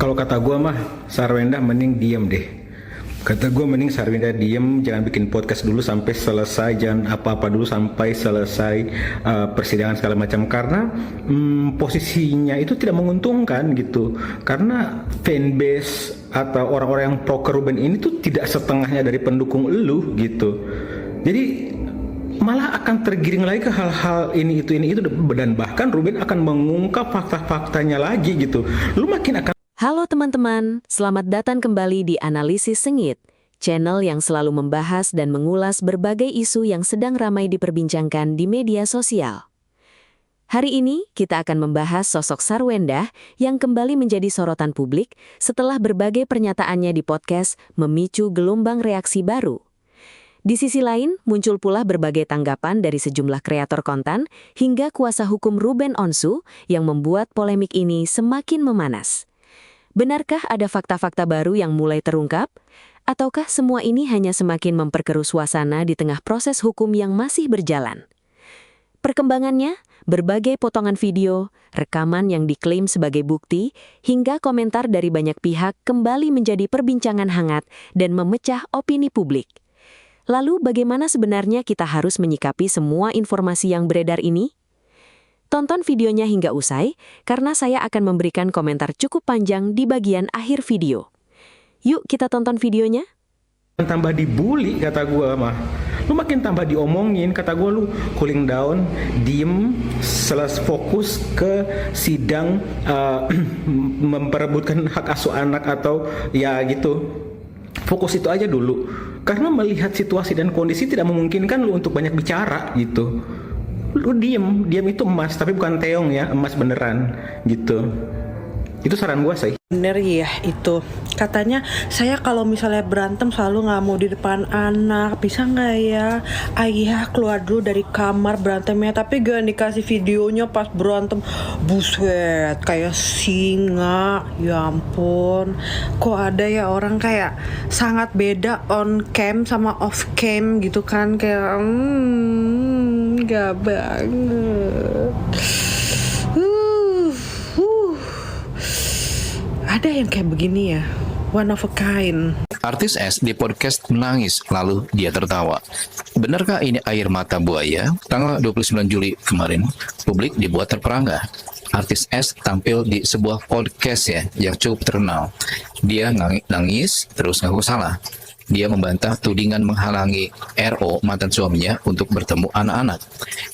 Kalau kata gue mah, Sarwenda mending diem deh. Kata gue mending Sarwenda diem, jangan bikin podcast dulu sampai selesai, jangan apa-apa dulu sampai selesai persidangan segala macam. Karena posisinya itu tidak menguntungkan gitu. Karena fanbase atau orang-orang yang pro ke Ruben ini tuh tidak setengahnya dari pendukung elu gitu. Jadi malah akan tergiring lagi ke hal-hal ini itu dan bahkan Ruben akan mengungkap fakta-faktanya lagi gitu. Lu makin akan. Halo teman-teman, selamat datang kembali di Analisis Sengit, channel yang selalu membahas dan mengulas berbagai isu yang sedang ramai diperbincangkan di media sosial. Hari ini kita akan membahas sosok Sarwenda yang kembali menjadi sorotan publik setelah berbagai pernyataannya di podcast memicu gelombang reaksi baru. Di sisi lain, muncul pula berbagai tanggapan dari sejumlah kreator konten hingga kuasa hukum Ruben Onsu yang membuat polemik ini semakin memanas. Benarkah ada fakta-fakta baru yang mulai terungkap? Ataukah semua ini hanya semakin memperkeruh suasana di tengah proses hukum yang masih berjalan? Perkembangannya, berbagai potongan video, rekaman yang diklaim sebagai bukti, hingga komentar dari banyak pihak kembali menjadi perbincangan hangat dan memecah opini publik. Lalu bagaimana sebenarnya kita harus menyikapi semua informasi yang beredar ini? Tonton videonya hingga usai, karena saya akan memberikan komentar cukup panjang di bagian akhir video. Yuk kita tonton videonya. Tambah dibully kata gue mah. Lu makin tambah diomongin, kata gue lu cooling down, diem, fokus ke sidang memperebutkan hak asuh anak atau ya gitu. Fokus itu aja dulu. Karena melihat situasi dan kondisi tidak memungkinkan lu untuk banyak bicara gitu. Lu diem itu emas, tapi bukan teong ya, emas beneran gitu. Itu saran gue sih. Bener ya itu. Katanya saya kalau misalnya berantem selalu nggak mau di depan anak. Bisa nggak ya? Ayah keluar dulu dari kamar berantemnya. Tapi gak dikasih videonya pas berantem. Buset, kayak singa. Ya ampun. Kok ada ya orang kayak sangat beda on cam sama off cam gitu kan. Kayak gak banget. Ada yang kayak begini ya, one of a kind. Artis S di podcast menangis, lalu dia tertawa. Benarkah ini air mata buaya? Tanggal 29 Juli kemarin, publik dibuat terperangah. Artis S tampil di sebuah podcast ya, yang cukup terkenal. Dia nangis, terus ngaku salah. Dia membantah tudingan menghalangi RO, mantan suaminya, untuk bertemu anak-anak.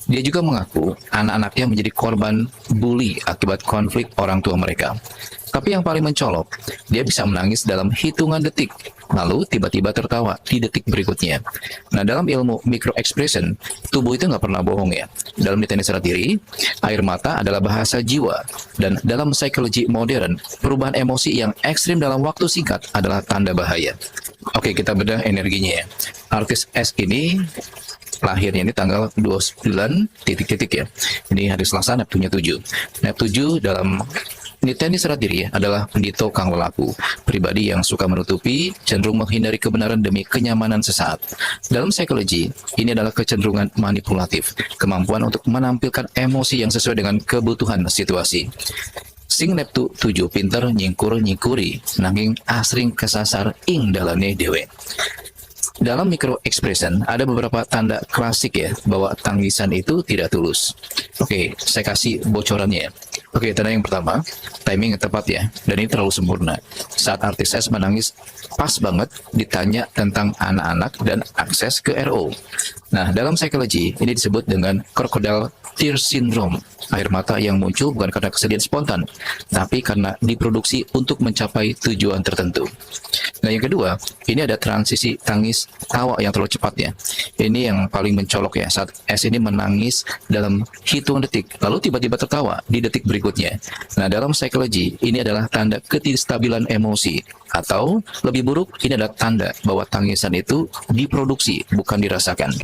Dia juga mengaku anak-anaknya menjadi korban bully akibat konflik orang tua mereka. Tapi yang paling mencolok, dia bisa menangis dalam hitungan detik, lalu tiba-tiba tertawa di detik berikutnya. Nah, dalam ilmu micro-expression, tubuh itu nggak pernah bohong ya. Dalam deteksi serat diri, air mata adalah bahasa jiwa. Dan dalam psikologi modern, perubahan emosi yang ekstrim dalam waktu singkat adalah tanda bahaya. Oke, kita bedah energinya ya. Artis S ini lahirnya ini tanggal 29 titik-titik ya. Ini hari Selasa, Neptunya 7. Neptunya 7 dalam Niteni serat diri adalah pendito kang lelaku, pribadi yang suka menutupi, cenderung menghindari kebenaran demi kenyamanan sesaat. Dalam psikologi, ini adalah kecenderungan manipulatif, kemampuan untuk menampilkan emosi yang sesuai dengan kebutuhan situasi. Sing Neptu 7 pinter nyingkuri, nanging asring kesasar ing dalane dewe. Dalam micro expression ada beberapa tanda klasik ya bahwa tangisan itu tidak tulus. Oke, saya kasih bocorannya ya. Oke, tanda yang pertama, timing yang tepat ya, dan ini terlalu sempurna. Saat artis S menangis, pas banget ditanya tentang anak-anak dan akses ke RO. Nah, dalam psikologi, ini disebut dengan crocodile tear syndrome. Air mata yang muncul bukan karena kesedihan spontan, tapi karena diproduksi untuk mencapai tujuan tertentu. Nah, yang kedua, ini ada transisi tangis tawa yang terlalu cepat ya. Ini yang paling mencolok ya, saat S ini menangis dalam hitungan detik, lalu tiba-tiba tertawa di detik berikutnya. Nah, dalam psikologi, ini adalah tanda ketidakstabilan emosi. Atau, lebih buruk, ini adalah tanda bahwa tangisan itu diproduksi, bukan dirasakan.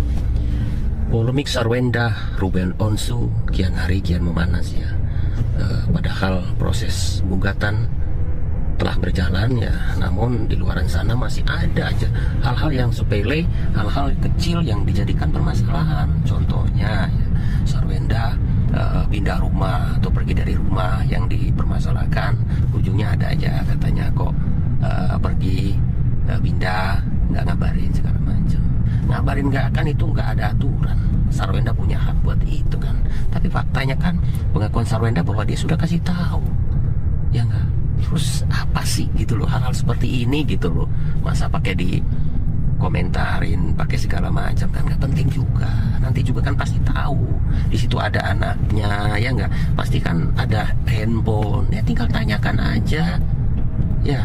Polemik Sarwenda, Ruben Onsu kian hari kian memanas ya. Padahal proses gugatan telah berjalan ya, namun di luaran sana masih ada aja hal-hal yang sepele, hal-hal kecil yang dijadikan permasalahan. Contohnya ya, Sarwenda pindah rumah atau pergi dari rumah yang dipermasalahkan, ujungnya ada aja katanya kok pergi pindah nggak ngabarin segala macam. Ngabarin nggak, kan itu nggak ada aturan. Sarwenda punya hak buat itu kan. Tapi faktanya kan pengakuan Sarwenda bahwa dia sudah kasih tahu, ya nggak. Terus apa sih gitu loh, hal-hal seperti ini gitu loh, masa pakai di komentarin pakai segala macam, kan nggak penting juga. Nanti juga kan pasti tahu di situ ada anaknya, ya nggak, pasti kan ada handphone, ya tinggal tanyakan aja ya.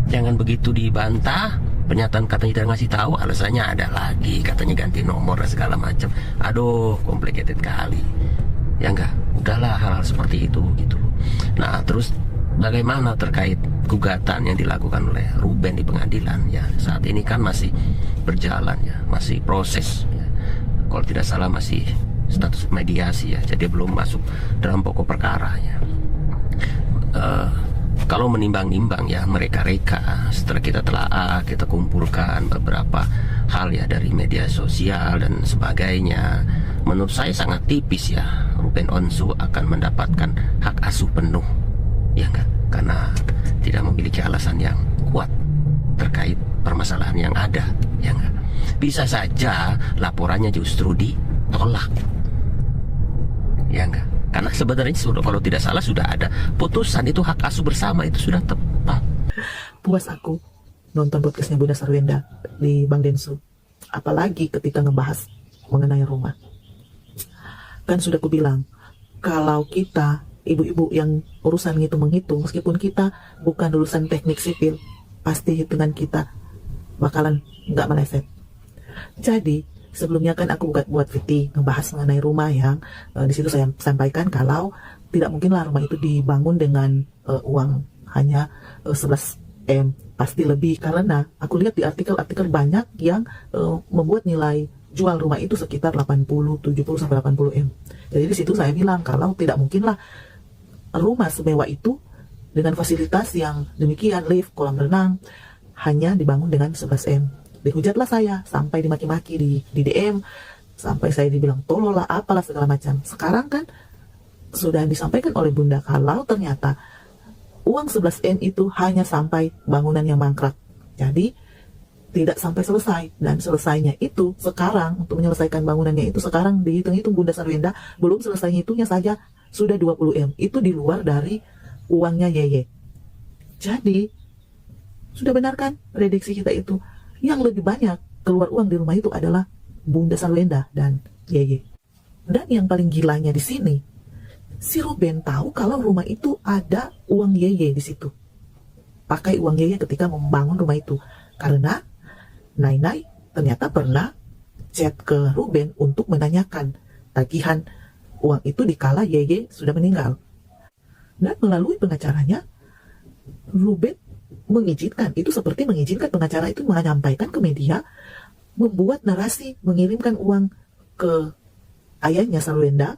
Jangan begitu dibantah, pernyataan katanya tidak ngasih tahu, alasannya ada lagi, katanya ganti nomor dan segala macam. Aduh, complicated kali, ya nggak. Udahlah hal-hal seperti itu gitu loh. Nah terus bagaimana terkait gugatan yang dilakukan oleh Ruben di pengadilan? Ya saat ini kan masih berjalan ya, masih proses ya. Kalau tidak salah masih status mediasi ya, jadi belum masuk dalam pokok perkara ya. Kalau menimbang-nimbang ya, mereka-reka setelah kita telaah, kita kumpulkan beberapa hal ya dari media sosial dan sebagainya, menurut saya sangat tipis ya Ruben Onsu akan mendapatkan hak asuh penuh, ya enggak, karena tidak memiliki alasan yang kuat terkait permasalahan yang ada, ya enggak. Bisa saja laporannya justru ditolak, ya enggak. Karena sebenarnya sudah, kalau tidak salah sudah ada putusan, itu hak asuh bersama, itu sudah tepat. Puas aku nonton podcastnya Bunda Sarwenda di Bang Densu, apalagi ketika ngebahas mengenai rumah. Kan sudah kubilang, kalau kita ibu-ibu yang urusan menghitung, meskipun kita bukan lulusan teknik sipil, pasti hitungan kita bakalan nggak meleset. Jadi sebelumnya kan aku buat VT ngebahas mengenai rumah yang di situ saya sampaikan kalau tidak mungkinlah rumah itu dibangun dengan uang hanya 11 M, pasti lebih, karena aku lihat di artikel-artikel banyak yang membuat nilai jual rumah itu sekitar 80, 70 sampai 80 M. Jadi di situ saya bilang kalau tidak mungkinlah rumah semewah itu dengan fasilitas yang demikian, lift, kolam renang, hanya dibangun dengan 11 M. Dihujatlah saya sampai dimaki-maki di DM, sampai saya dibilang tololah apalah segala macam. Sekarang kan sudah disampaikan oleh Bunda kalau ternyata uang 11 M itu hanya sampai bangunan yang mangkrak. Jadi tidak sampai selesai, dan selesainya itu sekarang, untuk menyelesaikan bangunannya itu sekarang dihitung-hitung Bunda Sarwenda, belum selesai hitungnya saja sudah 20 M. Itu di luar dari uangnya Yeye. Jadi sudah benar kan prediksi kita itu? Yang lebih banyak keluar uang di rumah itu adalah Bunda Sarwenda dan Yeye. Dan yang paling gilanya di sini, si Ruben tahu kalau rumah itu ada uang Yeye di situ. Pakai uang Yeye ketika membangun rumah itu. Karena Nai ternyata pernah chat ke Ruben untuk menanyakan tagihan uang itu dikala Yeye sudah meninggal. Dan melalui pengacaranya, Ruben mengizinkan, itu seperti mengizinkan pengacara itu menyampaikan ke media, membuat narasi mengirimkan uang ke ayahnya Sarwenda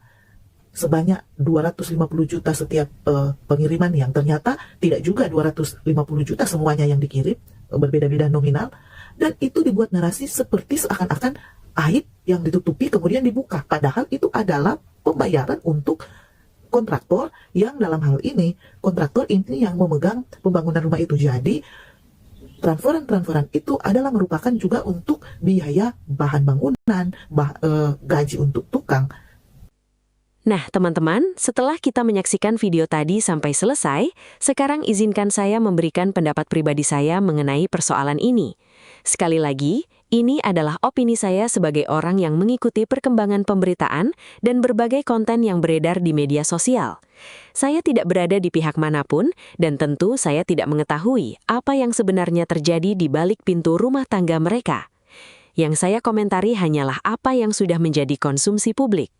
sebanyak 250 juta setiap pengiriman, yang ternyata tidak juga 250 juta semuanya yang dikirim, berbeda-beda nominal, dan itu dibuat narasi seperti seakan-akan aib yang ditutupi kemudian dibuka, padahal itu adalah pembayaran untuk kontraktor, yang dalam hal ini kontraktor ini yang memegang pembangunan rumah itu. Jadi transferan itu adalah merupakan juga untuk biaya bahan bangunan, gaji untuk tukang. Nah, teman-teman, setelah kita menyaksikan video tadi sampai selesai, sekarang izinkan saya memberikan pendapat pribadi saya mengenai persoalan ini. Sekali lagi, ini adalah opini saya sebagai orang yang mengikuti perkembangan pemberitaan dan berbagai konten yang beredar di media sosial. Saya tidak berada di pihak manapun, dan tentu saya tidak mengetahui apa yang sebenarnya terjadi di balik pintu rumah tangga mereka. Yang saya komentari hanyalah apa yang sudah menjadi konsumsi publik.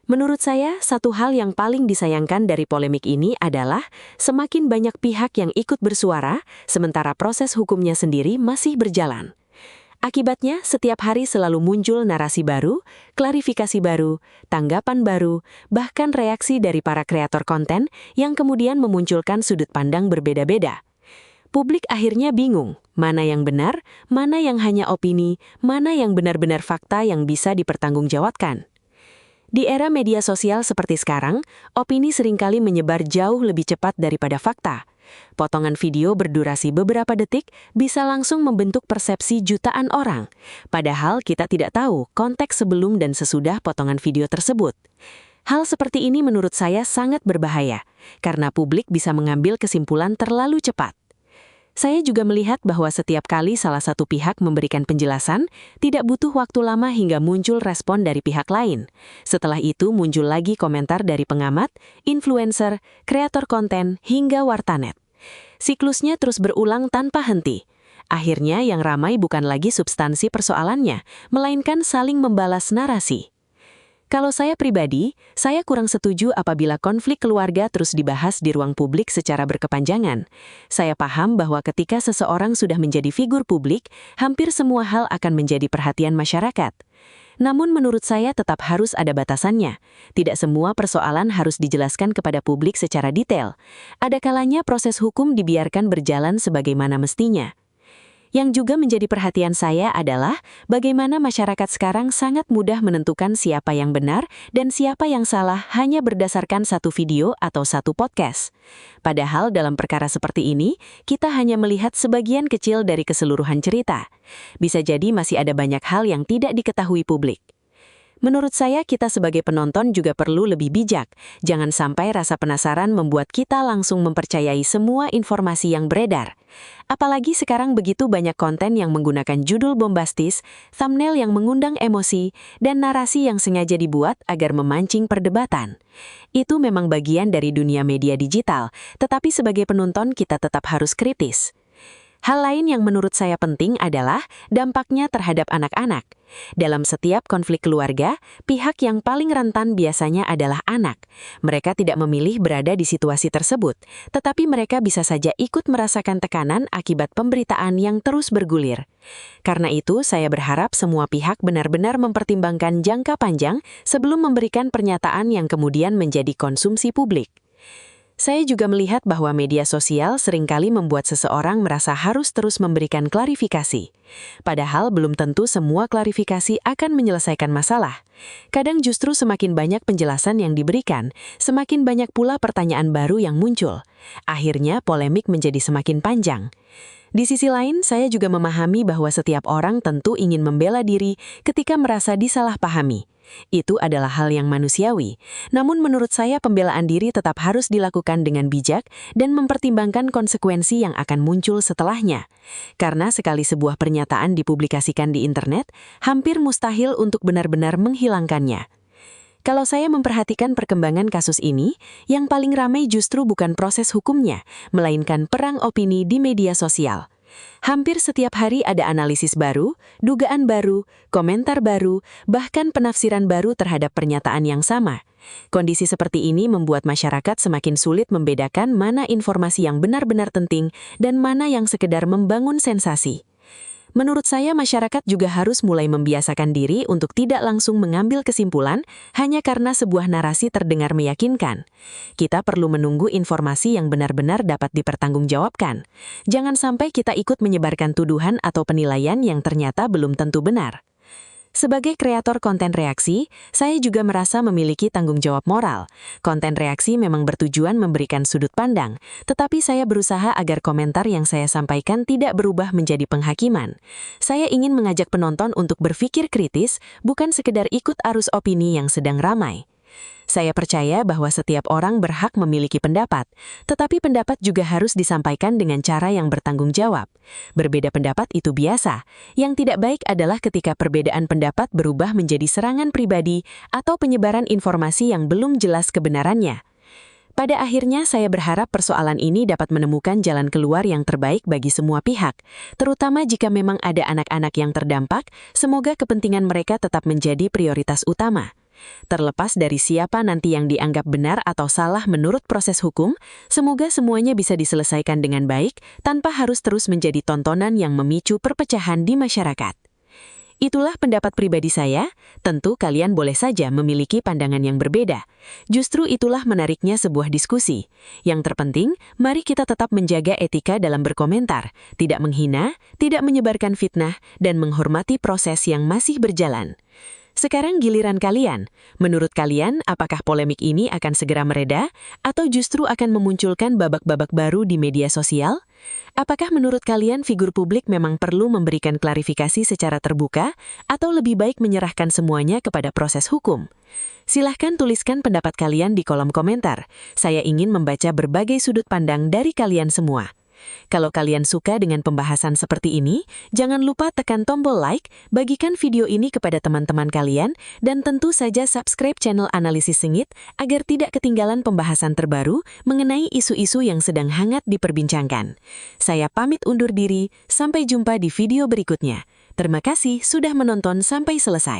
Menurut saya, satu hal yang paling disayangkan dari polemik ini adalah semakin banyak pihak yang ikut bersuara, sementara proses hukumnya sendiri masih berjalan. Akibatnya, setiap hari selalu muncul narasi baru, klarifikasi baru, tanggapan baru, bahkan reaksi dari para kreator konten yang kemudian memunculkan sudut pandang berbeda-beda. Publik akhirnya bingung, mana yang benar, mana yang hanya opini, mana yang benar-benar fakta yang bisa dipertanggungjawabkan. Di era media sosial seperti sekarang, opini seringkali menyebar jauh lebih cepat daripada fakta. Potongan video berdurasi beberapa detik bisa langsung membentuk persepsi jutaan orang, padahal kita tidak tahu konteks sebelum dan sesudah potongan video tersebut. Hal seperti ini menurut saya sangat berbahaya, karena publik bisa mengambil kesimpulan terlalu cepat. Saya juga melihat bahwa setiap kali salah satu pihak memberikan penjelasan, tidak butuh waktu lama hingga muncul respon dari pihak lain. Setelah itu muncul lagi komentar dari pengamat, influencer, kreator konten, hingga wartanet. Siklusnya terus berulang tanpa henti. Akhirnya yang ramai bukan lagi substansi persoalannya, melainkan saling membalas narasi. Kalau saya pribadi, saya kurang setuju apabila konflik keluarga terus dibahas di ruang publik secara berkepanjangan. Saya paham bahwa ketika seseorang sudah menjadi figur publik, hampir semua hal akan menjadi perhatian masyarakat. Namun menurut saya tetap harus ada batasannya. Tidak semua persoalan harus dijelaskan kepada publik secara detail. Ada kalanya proses hukum dibiarkan berjalan sebagaimana mestinya. Yang juga menjadi perhatian saya adalah bagaimana masyarakat sekarang sangat mudah menentukan siapa yang benar dan siapa yang salah hanya berdasarkan satu video atau satu podcast. Padahal dalam perkara seperti ini, kita hanya melihat sebagian kecil dari keseluruhan cerita. Bisa jadi masih ada banyak hal yang tidak diketahui publik. Menurut saya kita sebagai penonton juga perlu lebih bijak. Jangan sampai rasa penasaran membuat kita langsung mempercayai semua informasi yang beredar. Apalagi sekarang begitu banyak konten yang menggunakan judul bombastis, thumbnail yang mengundang emosi, dan narasi yang sengaja dibuat agar memancing perdebatan. Itu memang bagian dari dunia media digital, tetapi sebagai penonton kita tetap harus kritis. Hal lain yang menurut saya penting adalah dampaknya terhadap anak-anak. Dalam setiap konflik keluarga, pihak yang paling rentan biasanya adalah anak. Mereka tidak memilih berada di situasi tersebut, tetapi mereka bisa saja ikut merasakan tekanan akibat pemberitaan yang terus bergulir. Karena itu, saya berharap semua pihak benar-benar mempertimbangkan jangka panjang sebelum memberikan pernyataan yang kemudian menjadi konsumsi publik. Saya juga melihat bahwa media sosial seringkali membuat seseorang merasa harus terus memberikan klarifikasi. Padahal belum tentu semua klarifikasi akan menyelesaikan masalah. Kadang justru semakin banyak penjelasan yang diberikan, semakin banyak pula pertanyaan baru yang muncul. Akhirnya polemik menjadi semakin panjang. Di sisi lain, saya juga memahami bahwa setiap orang tentu ingin membela diri ketika merasa disalahpahami. Itu adalah hal yang manusiawi. Namun menurut saya pembelaan diri tetap harus dilakukan dengan bijak dan mempertimbangkan konsekuensi yang akan muncul setelahnya. Karena sekali sebuah pernyataan dipublikasikan di internet, hampir mustahil untuk benar-benar menghilangkannya. Kalau saya memperhatikan perkembangan kasus ini, yang paling ramai justru bukan proses hukumnya, melainkan perang opini di media sosial. Hampir setiap hari ada analisis baru, dugaan baru, komentar baru, bahkan penafsiran baru terhadap pernyataan yang sama. Kondisi seperti ini membuat masyarakat semakin sulit membedakan mana informasi yang benar-benar penting dan mana yang sekedar membangun sensasi. Menurut saya masyarakat juga harus mulai membiasakan diri untuk tidak langsung mengambil kesimpulan hanya karena sebuah narasi terdengar meyakinkan. Kita perlu menunggu informasi yang benar-benar dapat dipertanggungjawabkan. Jangan sampai kita ikut menyebarkan tuduhan atau penilaian yang ternyata belum tentu benar. Sebagai kreator konten reaksi, saya juga merasa memiliki tanggung jawab moral. Konten reaksi memang bertujuan memberikan sudut pandang, tetapi saya berusaha agar komentar yang saya sampaikan tidak berubah menjadi penghakiman. Saya ingin mengajak penonton untuk berpikir kritis, bukan sekedar ikut arus opini yang sedang ramai. Saya percaya bahwa setiap orang berhak memiliki pendapat, tetapi pendapat juga harus disampaikan dengan cara yang bertanggung jawab. Berbeda pendapat itu biasa. Yang tidak baik adalah ketika perbedaan pendapat berubah menjadi serangan pribadi atau penyebaran informasi yang belum jelas kebenarannya. Pada akhirnya, saya berharap persoalan ini dapat menemukan jalan keluar yang terbaik bagi semua pihak, terutama jika memang ada anak-anak yang terdampak. Semoga kepentingan mereka tetap menjadi prioritas utama. Terlepas dari siapa nanti yang dianggap benar atau salah menurut proses hukum, semoga semuanya bisa diselesaikan dengan baik tanpa harus terus menjadi tontonan yang memicu perpecahan di masyarakat. Itulah pendapat pribadi saya, tentu kalian boleh saja memiliki pandangan yang berbeda. Justru itulah menariknya sebuah diskusi. Yang terpenting, mari kita tetap menjaga etika dalam berkomentar, tidak menghina, tidak menyebarkan fitnah, dan menghormati proses yang masih berjalan. Sekarang giliran kalian. Menurut kalian, apakah polemik ini akan segera mereda atau justru akan memunculkan babak-babak baru di media sosial? Apakah menurut kalian figur publik memang perlu memberikan klarifikasi secara terbuka atau lebih baik menyerahkan semuanya kepada proses hukum? Silahkan tuliskan pendapat kalian di kolom komentar. Saya ingin membaca berbagai sudut pandang dari kalian semua. Kalau kalian suka dengan pembahasan seperti ini, jangan lupa tekan tombol like, bagikan video ini kepada teman-teman kalian, dan tentu saja subscribe channel Analisis Sengit agar tidak ketinggalan pembahasan terbaru mengenai isu-isu yang sedang hangat diperbincangkan. Saya pamit undur diri, sampai jumpa di video berikutnya. Terima kasih sudah menonton sampai selesai.